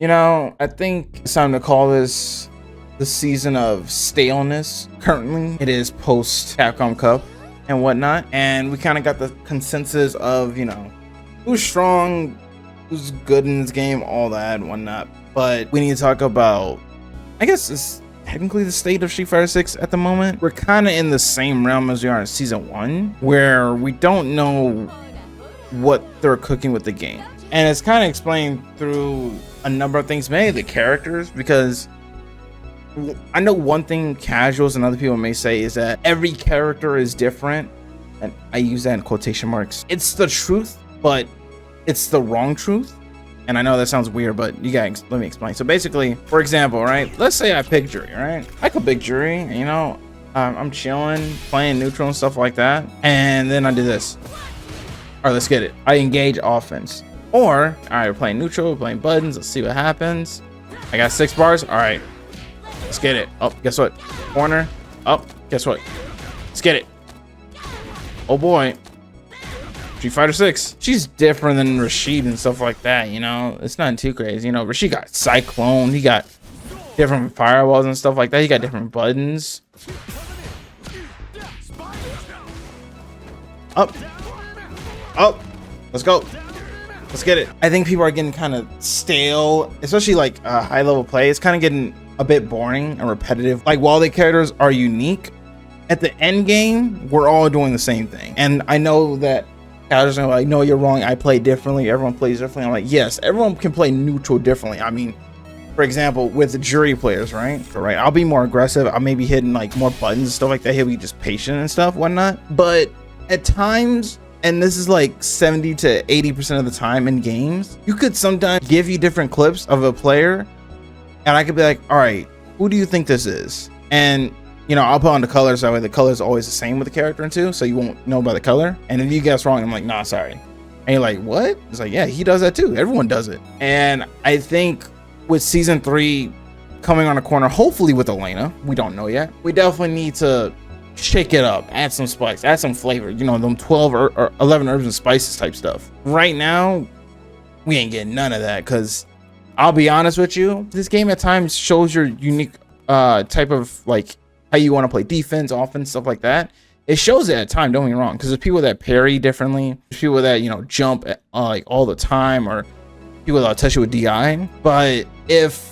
You know, I think it's time to call this the season of staleness. Currently, it is post Capcom Cup and whatnot, and we kind of got the consensus of, you know, who's strong, who's good in this game, all that and whatnot. But we need to talk about, I guess it's technically the state of Street Fighter 6 at the moment. We're kind of in the same realm as we are in season 1, where we don't know what they're cooking with the game. And it's kind of explained through a number of things, mainly the characters, because I know one thing casuals and other people may say is that every character is different, and I use that in quotation marks. It's the truth, but it's the wrong truth. And I know that sounds weird, but you guys, let me explain. So basically, for example, right, let's say I pick Juri, right? I could pick Juri, you know, I'm chilling, playing neutral and stuff like that, and then I do this. All right, let's get it. I engage offense. Or, all right, we're playing neutral, we're playing buttons, let's see what happens. I got 6 bars, all right, let's get it. Oh, guess what? Corner, up, guess what? Let's get it. Oh boy, Street Fighter 6. She's different than Rashid and stuff like that, you know? It's not too crazy, you know? Rashid got Cyclone, he got different firewalls and stuff like that, he got different buttons. Up, up, let's go. Let's get it. I think people are getting kind of stale, especially like high level play. It's kind of getting a bit boring and repetitive. Like, while the characters are unique, at the end game, we're all doing the same thing. And I know that casuals are like, no, you're wrong. I play differently. Everyone plays differently. I'm like, yes, everyone can play neutral differently. I mean, for example, with the Juri players, right? I'll be more aggressive. I may be hitting like more buttons and stuff like that. He'll be just patient and stuff, whatnot. But at times, and this is like 70 to 80% of the time in games, you could sometimes give you different clips of a player, and I could be like, all right, who do you think this is? And, you know, I'll put on the colors, that way the color is always the same with the character too, so you won't know by the color. And if you guess wrong, I'm like, nah, sorry. And you're like, what? It's like, yeah, he does that too. Everyone does it. And I think with season 3 coming on the corner, hopefully with Elena, we don't know yet, we definitely need to shake it up, add some spice, add some flavor, you know, them 12 or 11 herbs and spices type stuff. Right now, we ain't getting none of that, because I'll be honest with you, this game at times shows your unique type of, like, how you want to play defense, offense, stuff like that. It shows it at time, don't get me wrong, because there's people that parry differently, there's people that, you know, jump at, like all the time, or people that'll touch you with DI. But if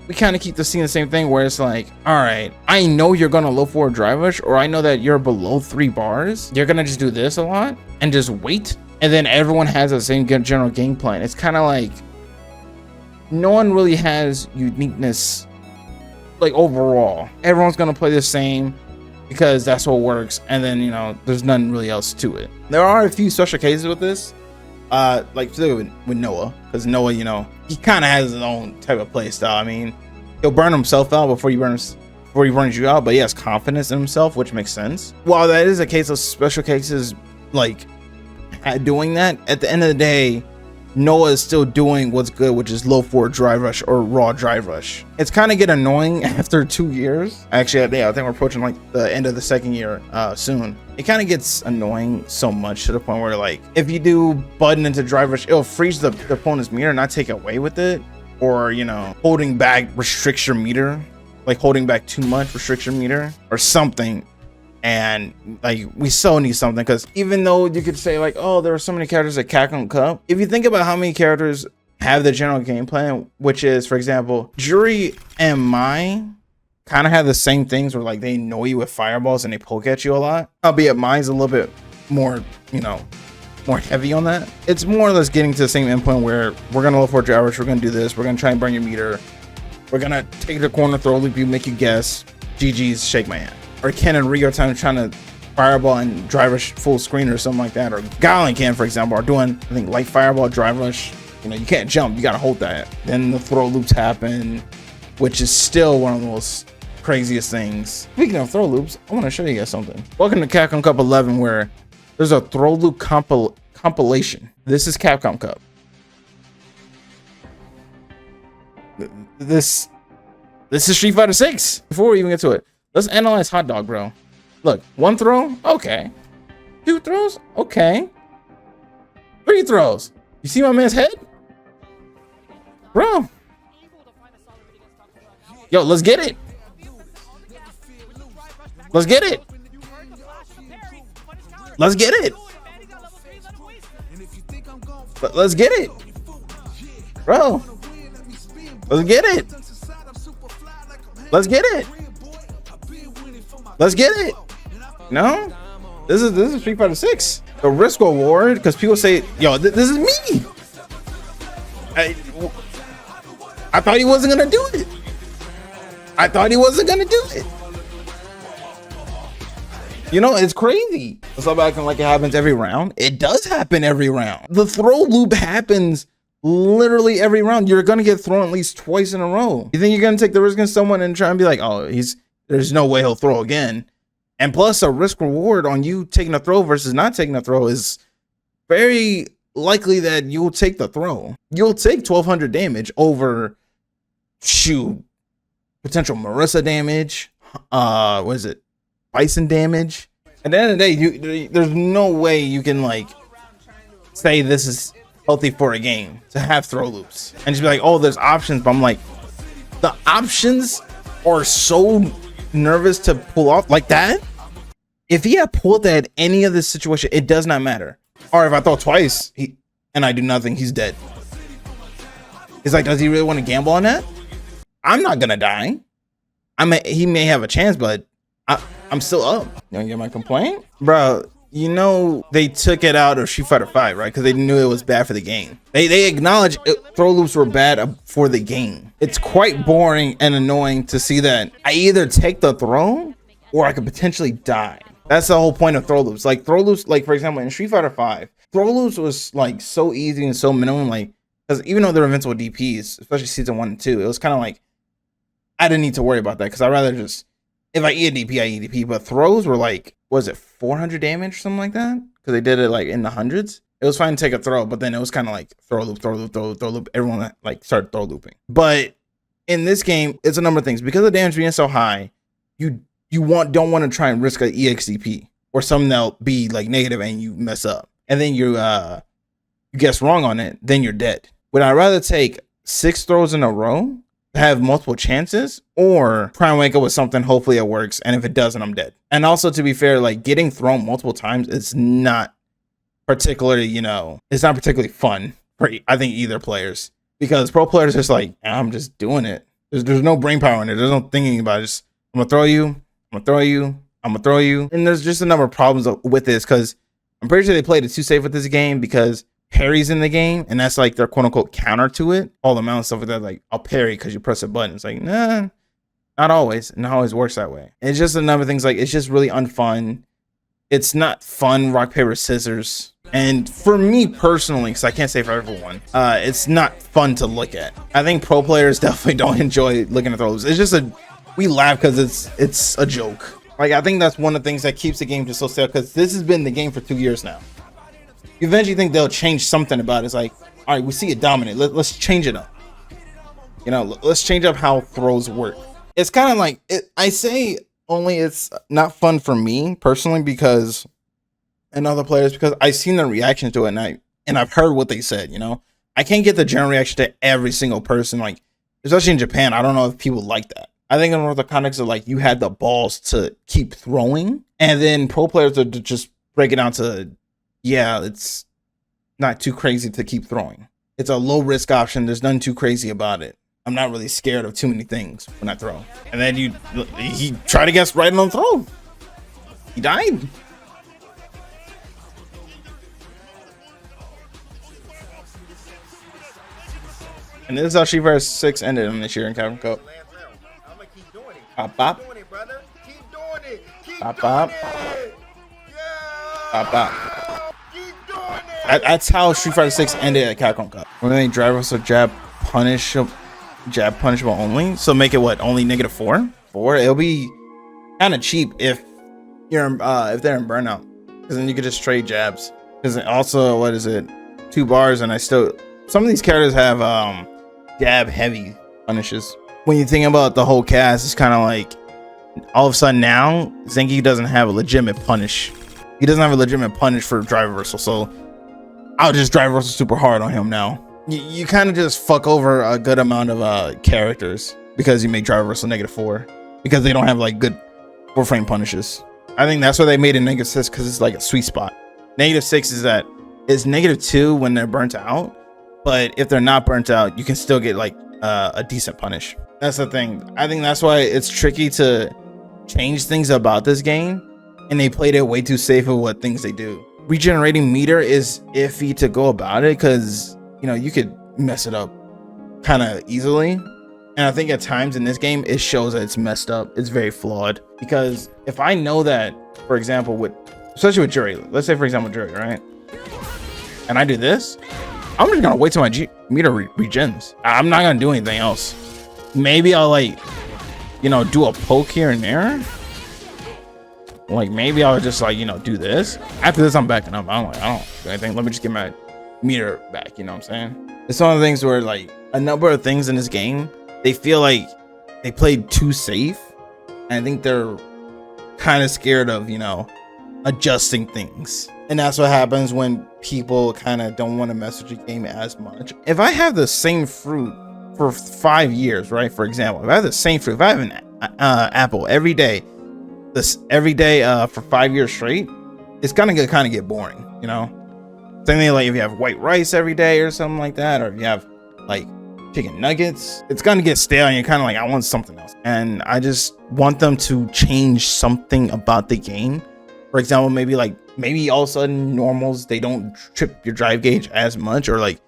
we kind of keep seeing the same thing, where it's like, all right, I know you're gonna low forward drive rush, or I know that you're below 3 bars, you're gonna just do this a lot and just wait, and then everyone has the same general game plan. It's kind of like no one really has uniqueness, like, overall. Everyone's gonna play the same because that's what works, and then, you know, there's nothing really else to it. There are a few special cases with this, like with Noah, because Noah, you know, he kind of has his own type of play style. I mean, he'll burn himself out before he burns you out, but he has confidence in himself, which makes sense. While that is a case of special cases, like, doing that, at the end of the day, Noah is still doing what's good, which is low forward drive rush or raw drive rush. It's kind of get annoying after 2 years. Actually, yeah, I think we're approaching like the end of the 2nd year soon. It kind of gets annoying so much to the point where, like, if you do button into drive rush, it'll freeze the opponent's meter, not take away with it, or, you know, holding back restricts your meter, like holding back too much restricts your meter or something. And, like, we so need something, because even though you could say, like, oh, there are so many characters at Capcom Cup, if you think about how many characters have the general game plan, which is, for example, Juri and Mai kind of have the same things where, like, they annoy you with fireballs and they poke at you a lot, albeit Mai's a little bit more, you know, more heavy on that. It's more or less getting to the same endpoint where we're gonna look for drivers, we're gonna do this, we're gonna try and burn your meter, we're gonna take the corner, throw a loop, you make you guess, GG's, shake my hand. Or Ken and Rio time trying to fireball and drive rush full screen or something like that. Or Gal and Ken, for example, are doing, I think, light fireball, drive rush. You know, you can't jump, you gotta hold that. Then the throw loops happen, which is still one of the most craziest things. Speaking of throw loops, I want to show you guys something. Welcome to Capcom Cup 11, where there's a throw loop compilation. This is Capcom Cup. This is Street Fighter 6. Before we even get to it, let's analyze Hot Dog, bro. Look, 1 throw, okay. 2 throws, okay. 3 throws. You see my man's head? Bro, Yo, let's get it. Let's get it. Let's get it. Let's get it. Bro. Let's get it. Let's get it. Let's get it. No? This is Street Fighter 6. The risk reward, because people say, yo, this is me. I thought he wasn't gonna do it. I thought he wasn't gonna do it. You know, it's crazy. Stop acting like it happens every round. It does happen every round. The throw loop happens literally every round. You're gonna get thrown at least twice in a row. You think you're gonna take the risk on someone and try and be like, oh, there's no way he'll throw again. And plus, a risk reward on you taking a throw versus not taking a throw is very likely that you'll take the throw. You'll take 1200 damage over, shoot, potential Marissa damage. What is it? Bison damage. At the end of the day, there's no way you can like say this is healthy for a game to have throw loops and just be like, oh, there's options. But I'm like, the options are so nervous to pull off like that. If he had pulled that any of this situation, it does not matter. Or if I throw twice and I do nothing, he's dead. It's like, does he really want to gamble on that? I'm not gonna die. He may have a chance, but I'm still up. You wanna get my complaint? Bro, you know they took it out of Street Fighter 5, right? Because they knew it was bad for the game. They acknowledged throw loops were bad for the game. It's quite boring and annoying to see that I either take the throw or I could potentially die. That's the whole point of throw loops. Like throw loops, like for example, in Street Fighter 5, throw loops was like so easy and so minimum, like, because even though they're invincible DPs, especially season 1 and 2, it was kind of like I didn't need to worry about that because I'd rather just, if I eat a DP, I eat a DP. But throws were like, was it 400 damage or something like that? Because they did it like in the hundreds. It was fine to take a throw, but then it was kind of like throw loop, throw loop, throw loop, throw loop. Everyone like started throw looping. But in this game, it's a number of things. Because the damage being so high, you don't want to try and risk an EXDP or something that'll be like negative and you mess up. And then you guess wrong on it, then you're dead. Would I rather take 6 throws in a row, have multiple chances, or try and wake up with something, hopefully it works, and if it doesn't, I'm dead? And also, to be fair, like getting thrown multiple times is not particularly, it's not particularly fun for, I think, either players, because pro players are just like, I'm just doing it. There's no brain power in it. There's no thinking about it. Just, I'm gonna throw you, I'm gonna throw you, I'm gonna throw you. And there's just a number of problems with this, because I'm pretty sure they played it too safe with this game, because parries in the game, and that's like their quote unquote counter to it. All the amount of stuff with that, like, I'll parry because you press a button. It's like, nah, not always. It not always works that way. It's just a number of things, like, it's just really unfun. It's not fun, rock, paper, scissors. And for me personally, because I can't say for everyone, it's not fun to look at. I think pro players definitely don't enjoy looking at those. It's just we laugh because it's a joke. Like, I think that's one of the things that keeps the game just so sad, because this has been the game for 2 years now. You eventually think they'll change something about it. It's like, all right, we see it dominate. Let's change it up. Let's change up how throws work. It's kind of like, I say only it's not fun for me personally, because, and other players, because I've seen their reaction to it, and I've heard what they said. I can't get the general reaction to every single person. Like, especially in Japan, I don't know if people like that. I think in the context of like, you had the balls to keep throwing, and then pro players are to just break it down to, yeah, it's not too crazy to keep throwing. It's a low risk option. There's nothing too crazy about it. I'm not really scared of too many things when I throw. And then he tried to guess right on the throw. He died. And this is how Street Fighter 6 ended on this year in Capcom Cup. Pop, pop. Pop, pop. Pop, pop. That's how Street Fighter 6 ended at Capcom Cup. When they drive us a jab punishable only, so make it what, only -4? It'll be kind of cheap if they're in burnout, because then you could just trade jabs. Because also, what is it, 2 bars, and some of these characters have jab heavy punishes. When you think about the whole cast, it's kind of like all of a sudden now Zenki doesn't have a legitimate punish. He doesn't have a legitimate punish for drive reversal, so I'll just drive reversal super hard on him now. You kind of just fuck over a good amount of characters because you make drive reversal -4 because they don't have like good 4-frame punishes. I think that's why they made it -6 because it's like a sweet spot. -6 is that it's -2 when they're burnt out, but if they're not burnt out, you can still get like a decent punish. That's the thing. I think that's why it's tricky to change things about this game, and they played it way too safe with what things they do. Regenerating meter is iffy to go about it because, you know, you could mess it up kind of easily. And I think at times in this game, it shows that it's messed up. It's very flawed because if I know that, for example, especially with Juri, let's say for example, Juri, right? And I do this, I'm just gonna wait till my meter regens. I'm not gonna do anything else. Maybe I'll like, you know, do a poke here and there. Like maybe I'll just like, you know, do this. After this, I'm backing up. I don't do anything. Let me just get my meter back. You know what I'm saying? It's one of the things where like a number of things in this game, they feel like they played too safe. And I think they're kind of scared of, you know, adjusting things. And that's what happens when people kind of don't want to mess with your game as much. If I have the same fruit for 5 years, right? For example, if I have the same fruit, if I have an apple every day, for 5 years straight, it's gonna kind of get boring, you know? Same thing like if you have white rice every day or something like that, or if you have like chicken nuggets, it's gonna get stale and you're kind of like, I want something else. And I just want them to change something about the game. For example, maybe all of a sudden normals, they don't trip your drive gauge as much, or like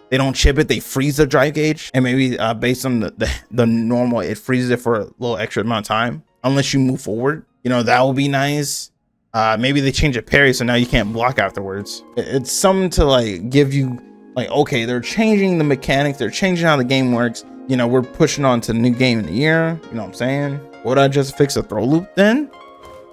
they don't chip it, they freeze the drive gauge, and maybe based on the normal, it freezes it for a little extra amount of time unless you move forward. You know, that will be nice. Maybe they change a parry so now you can't block afterwards. It's something to like give you like, okay, they're changing the mechanics, they're changing how the game works. You know, we're pushing on to the new game in the year. You know what I'm saying? Would I just fix a throw loop then?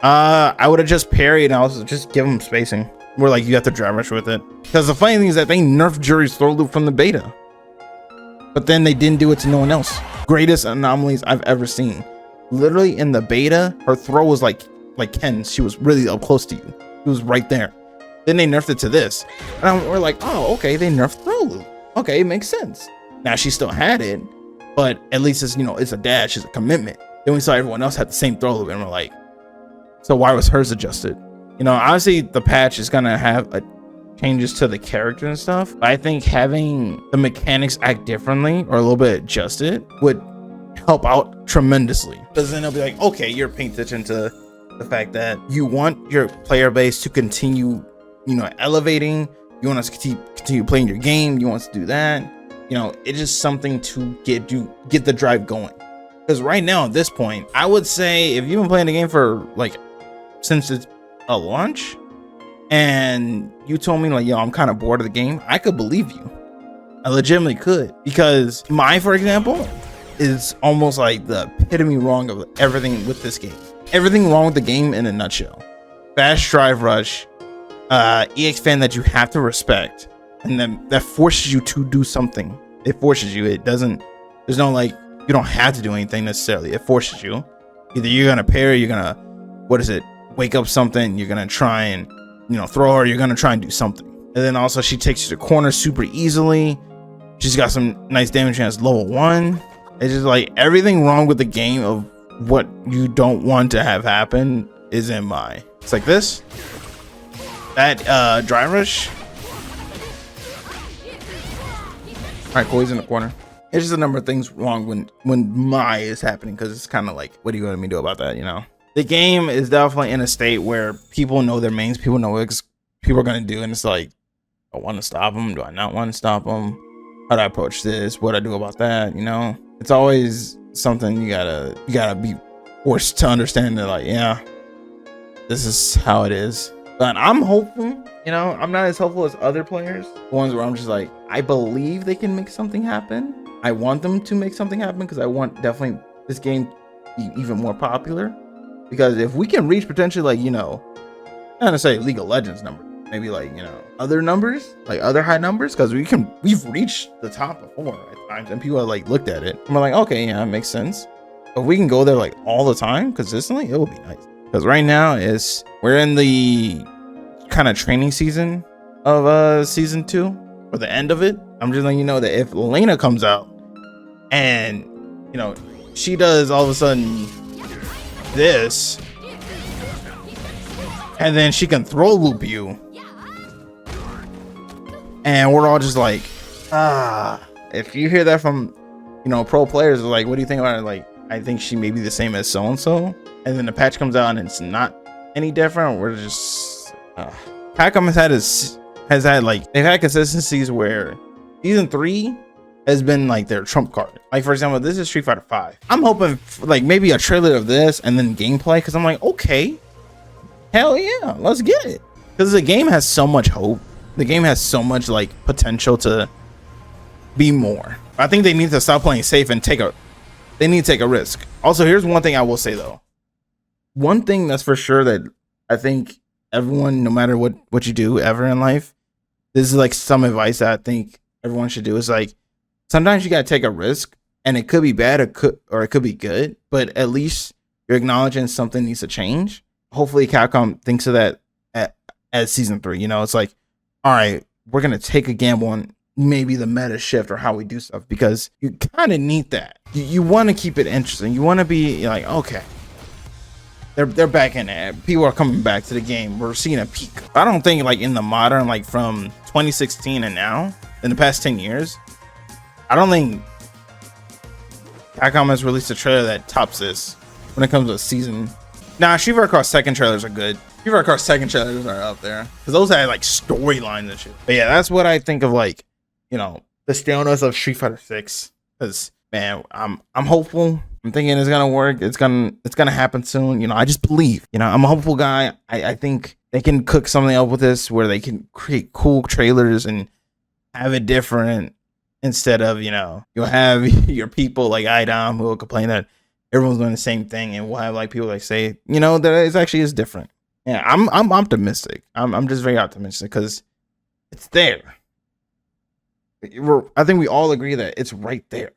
I would have just parried and I was just give them spacing where like you have to drive rush with it. Because the funny thing is that they nerfed Juri's throw loop from the beta, but then they didn't do it to no one else. Greatest anomalies I've ever seen. Literally in the beta, her throw was like Ken. She was really up close to you. It was right there. Then they nerfed it to this, and we're like, oh, okay, they nerfed throw loop. Okay, it makes sense. Now she still had it, but at least it's, you know, it's a dash, it's a commitment. Then we saw everyone else had the same throw loop, and we're like, so why was hers adjusted? You know, obviously the patch is gonna have changes to the character and stuff, but I think having the mechanics act differently or a little bit adjusted would help out tremendously. Because then they'll be like, okay, you're paying attention to the fact that you want your player base to continue, you know, elevating. You want us to continue playing your game. You want us to do that. You know, it's just something to get the drive going. Because right now at this point, I would say if you've been playing the game for like since it's a launch, and you told me like, yo, I'm kind of bored of the game, I could believe you. I legitimately could, because mine, for example, is almost like the epitome wrong of everything with this game. Everything wrong with the game in a nutshell. Fast drive rush, EX fan that you have to respect, and then that forces you to do something. It forces you. It doesn't. There's no like, you don't have to do anything necessarily. It forces you. Either you're gonna parry, you're gonna, what is it? Wake up something. You're gonna try and, you know, throw her. You're gonna try and do something. And then also she takes you to corner super easily. She's got some nice damage. She has level 1. It's just like everything wrong with the game of what you don't want to have happen is in my. It's like this. That dry rush. All right, cool. He's in the corner. It's just a number of things wrong when my is happening, because it's kind of like, what are you going to do about that? You know, the game is definitely in a state where people know their mains, people know what people are going to do, and it's like, I want to stop them. Do I not want to stop them? How do I approach this? What do I do about that? You know, it's always something you gotta be forced to understand that, like, yeah, this is how it is. But I'm hopeful, you know, I'm not as hopeful as other players. The ones where I'm just like, I believe they can make something happen. I want them to make something happen because I want definitely this game to be even more popular. Because if we can reach potentially, like, you know, not to say League of Legends number, maybe like, you know, other numbers, like other high numbers, because we've reached the top before at times and people have like looked at it and we're like, okay, yeah, it makes sense. If we can go there like all the time consistently, it would be nice. Because right now we're in the kind of training season of season 2, or the end of it. I'm just letting you know that if Elena comes out and, you know, she does all of a sudden this, and then she can throw loop you, and we're all just like, if you hear that from, you know, pro players, like, what do you think about it? Like, I think she may be the same as so-and-so, and then the patch comes out and it's not any different. We're just Capcom has had like, they've had consistencies where season 3 has been like their trump card. Like, for example, this is Street Fighter 5. I'm hoping for, like, maybe a trailer of this and then gameplay, because I'm like, okay, hell yeah, let's get it. Because the game has so much hope. The game has so much like potential to be more. I think they need to stop playing safe and they need to take a risk. Also, here's one thing I will say though. One thing that's for sure that I think everyone, no matter what you do ever in life, this is like some advice that I think everyone should do, is like, sometimes you gotta take a risk, and it could be bad, it could be good, but at least you're acknowledging something needs to change. Hopefully Capcom thinks of that at season 3. You know, it's like, all right, we're gonna take a gamble on maybe the meta shift or how we do stuff, because you kind of need that. You want to keep it interesting. You want to be like, okay, they're back in it. People are coming back to the game. We're seeing a peak. I don't think like in the modern, like from 2016 and now, in the past 10 years, I don't think Capcom has released a trailer that tops this when it comes to a season. Nah, Street Fighter Cross second trailers are good. Street Fighter Cross second trailers are up there, because those had like storylines and shit. But yeah, that's what I think of, like, you know, the staleness of Street Fighter 6. Because, man, I'm hopeful. I'm thinking it's gonna work. It's gonna happen soon. You know, I just believe. You know, I'm a hopeful guy. I think they can cook something up with this where they can create cool trailers and have it different, instead of, you know, you'll have your people like IDOM who will complain that everyone's doing the same thing, and we'll have like people like say, you know, that it actually is different. Yeah, I'm optimistic. I'm just very optimistic because it's there. I think we all agree that it's right there.